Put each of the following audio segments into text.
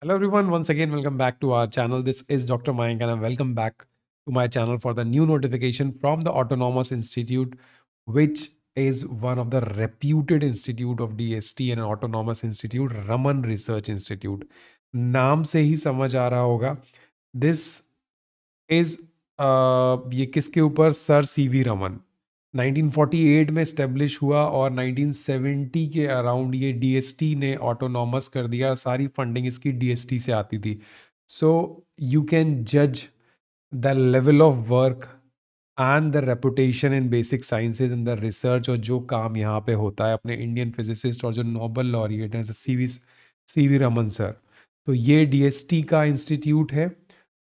Hello everyone, once again welcome back to our channel. This is Dr. Mayank and welcome back to my channel for the new notification from the Autonomous Institute, which is one of the reputed institute of DST and an autonomous institute, Raman Research Institute. नाम से ही समझ आ रहा होगा. This is ये किसके ऊपर? Sir CV Raman 1948 में establish हुआ और 1970 के अराउंड ये डीएसटी ने ऑटोनॉमस कर दिया. सारी फंडिंग इसकी डीएसटी से आती थी. सो यू कैन जज the level of work and the reputation in basic sciences in the research और जो काम यहाँ पे होता है अपने इंडियन फिजिसिस्ट और जो नोबल लॉरिएट हैं सीवी रमन सर. तो ये डीएसटी का इंस्टीट्यूट है.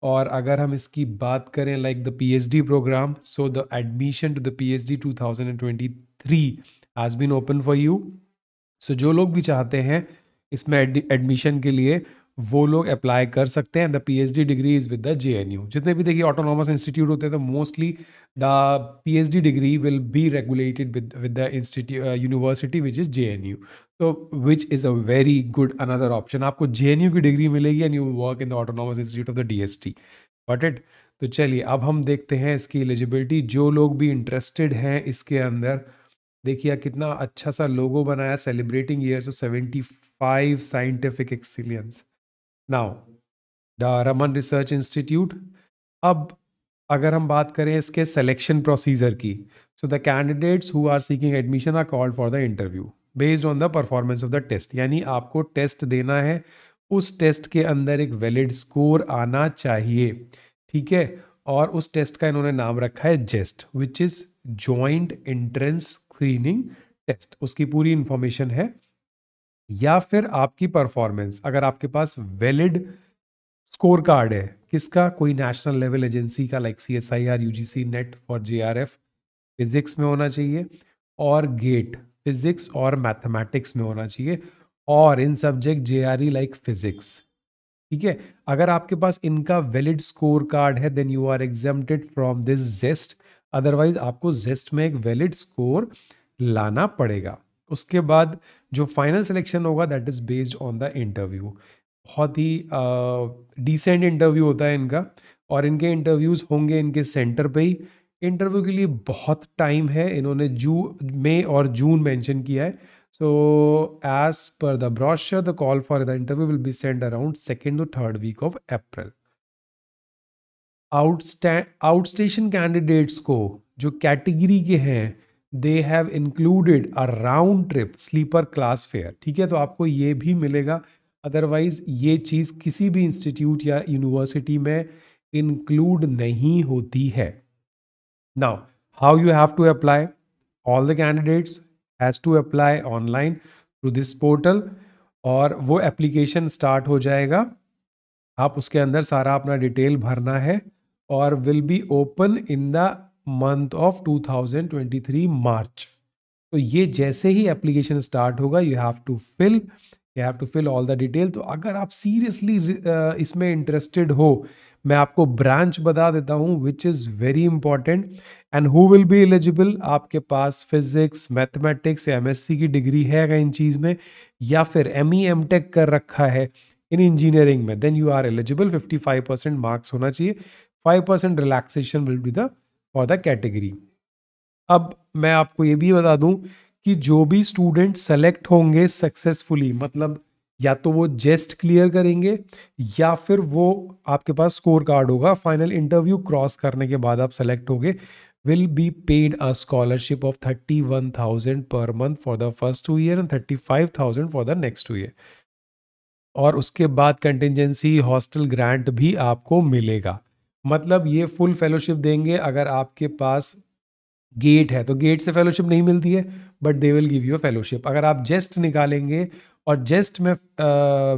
और अगर हम इसकी बात करें like the PhD programme, so the admission to the PhD 2023 has been open for you. So जो लोग भी चाहते हैं इसमें एडमिशन के लिए वो लोग अप्लाई कर सकते हैं. The PhD degree is with the JNU. जितने भी देखिए ऑटोनॉमस इंस्टीट्यूट होते हैं तो mostly the PhD degree will be regulated with the university which is JNU. तो which is a very good another option. आपको जेएनयू की डिग्री मिलेगी and you work in the autonomous institute of the DST. Got it. तो चलिए अब हम देखते हैं इसकी एलिजिबिलिटी. जो लोग भी इंटरेस्टेड हैं इसके अंदर, देखिए कितना अच्छा सा लोगो बनाया, celebrating years of 75 scientific excellence. Now the Raman research institute. अब अगर हम बात करें इसके सिलेक्शन प्रोसीजर की, so the candidates who are seeking admission are called for the interview based on the performance of the test. यानी आपको टेस्ट देना है, उस टेस्ट के अंदर एक वैलिड स्कोर आना चाहिए. ठीक है. और उस टेस्ट का इन्होंने नाम रखा है JEST, which is joint entrance screening test. उसकी पूरी इंफॉर्मेशन है. या फिर आपकी परफॉर्मेंस, अगर आपके पास वैलिड स्कोर कार्ड है किसका, कोई नेशनल लेवल एजेंसी का like CSIR, UGC, net for JRF physics में होना चाहिए, और गेट फिजिक्स और मैथमेटिक्स में होना चाहिए, और इन सब्जेक्ट JRE लाइक फिजिक्स. ठीक है. अगर आपके पास इनका वैलिड स्कोर कार्ड है then you are exempted from this JEST. Otherwise आपको जेस्ट में एक वैलिड स्कोर लाना पड़ेगा. उसके बाद जो फाइनल सिलेक्शन होगा that is based on the interview. बहुत ही डिसेंट इंटरव्यू होता है इनका, और इनके इंटरव्यूज होंगे इनके सेंटर पे ही. इंटरव्यू के लिए बहुत टाइम है, इन्होंने मई और जून मेंशन किया है. So, as per the brochure, the call for the interview will be sent around 2nd to 3rd week of April. Outstation candidates को जो कैटेगरी के हैं they have included a round trip sleeper class fare. ठीक है. तो आपको ये भी मिलेगा. अदरवाइज ये चीज़ किसी भी इंस्टीट्यूट या यूनिवर्सिटी में इंक्लूड नहीं होती है. Now, how you have to apply? All the candidates has to apply online through this portal, और वो एप्लीकेशन स्टार्ट हो जाएगा. आप उसके अंदर सारा अपना डिटेल भरना है और will be open in the month of 2023 March. तो ये जैसे ही एप्लीकेशन स्टार्ट होगा you have to fill all the detail. तो अगर आप सीरियसली इसमें इंटरेस्टेड हो, मैं आपको ब्रांच बता देता हूँ which is very important. And who will be eligible, आपके पास फिजिक्स, मैथमेटिक्स या MSc की डिग्री है इन चीज़ में, या फिर ME MTech कर रखा है इन इंजीनियरिंग में, then you are eligible. 55% marks होना चाहिए. 5% relaxation will be the for the category. अब मैं आपको ये भी बता दूं कि जो भी स्टूडेंट सेलेक्ट होंगे सक्सेसफुली, मतलब या तो वो जेस्ट क्लियर करेंगे या फिर वो आपके पास स्कोर कार्ड होगा, फाइनल इंटरव्यू क्रॉस करने के बाद आप सेलेक्ट होगे, will be paid a scholarship of 31,000 per month for the first 2 year and 35,000 for the next 2 year. और उसके बाद कंटिजेंसी हॉस्टल ग्रांट भी आपको मिलेगा. मतलब ये फुल फेलोशिप देंगे. अगर आपके पास गेट है तो गेट से फेलोशिप नहीं मिलती है, but they will give you a fellowship. अगर आप जेस्ट निकालेंगे और जेस्ट में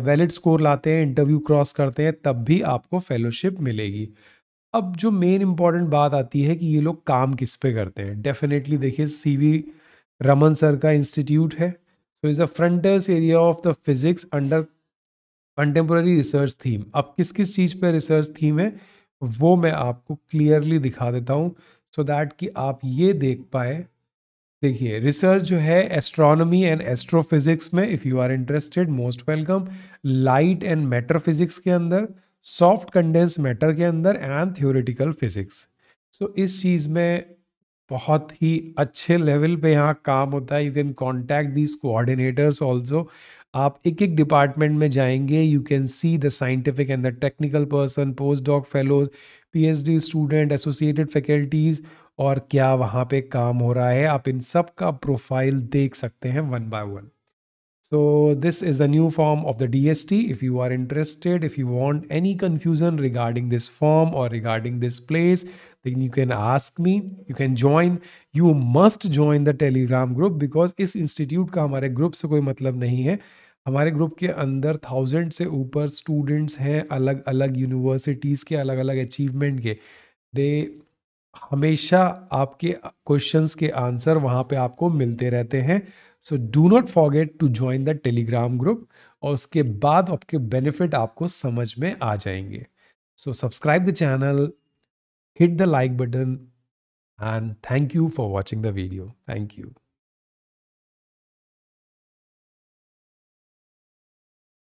वैलिड स्कोर लाते हैं, इंटरव्यू क्रॉस करते हैं, तब भी आपको फेलोशिप मिलेगी. अब जो मेन इंपॉर्टेंट बात आती है कि ये लोग काम किस पे करते हैं. डेफिनेटली देखिए सीवी रमन सर का इंस्टीट्यूट है. So is a frontiers area of the physics under contemporary research theme. अब किस किस चीज़ पे रिसर्च थीम है वो मैं आपको क्लियरली दिखा देता हूँ, सो दैट कि आप ये देख पाए देखिए, रिसर्च जो है एस्ट्रोनॉमी एंड एस्ट्रोफिजिक्स में, if you are interested most welcome. Light and matter physics के अंदर, सॉफ्ट कंडेंस मैटर के अंदर, एंड थ्योरेटिकल फिजिक्स। सो इस चीज़ में बहुत ही अच्छे लेवल पे यहाँ काम होता है। You can contact these coordinators also. आप एक एक डिपार्टमेंट में जाएंगे, you can see the scientific and the technical person, post doc fellows, PhD student, associated faculties, और क्या वहाँ पे काम हो रहा है। आप इन सब का प्रोफाइल देख सकते हैं one by one. So this is a new form of the DST. If you are interested, if you want any confusion regarding this form or regarding this place, then you can ask me. You can join. You must join the Telegram group because इस institute का हमारे group से कोई मतलब नहीं है। हमारे group के अंदर 1000 से ऊपर स्टूडेंट्स हैं, अलग अलग यूनिवर्सिटीज़ के, अलग अलग अचीवमेंट के। दे हमेशा आपके क्वेश्चंस के आंसर वहाँ पे आपको मिलते रहते हैं। So do not forget to join the Telegram group, और उसके बाद आपके बेनिफिट आपको समझ में आ जाएंगे। So subscribe the channel, hit the like button, and thank you for watching the video. Thank you.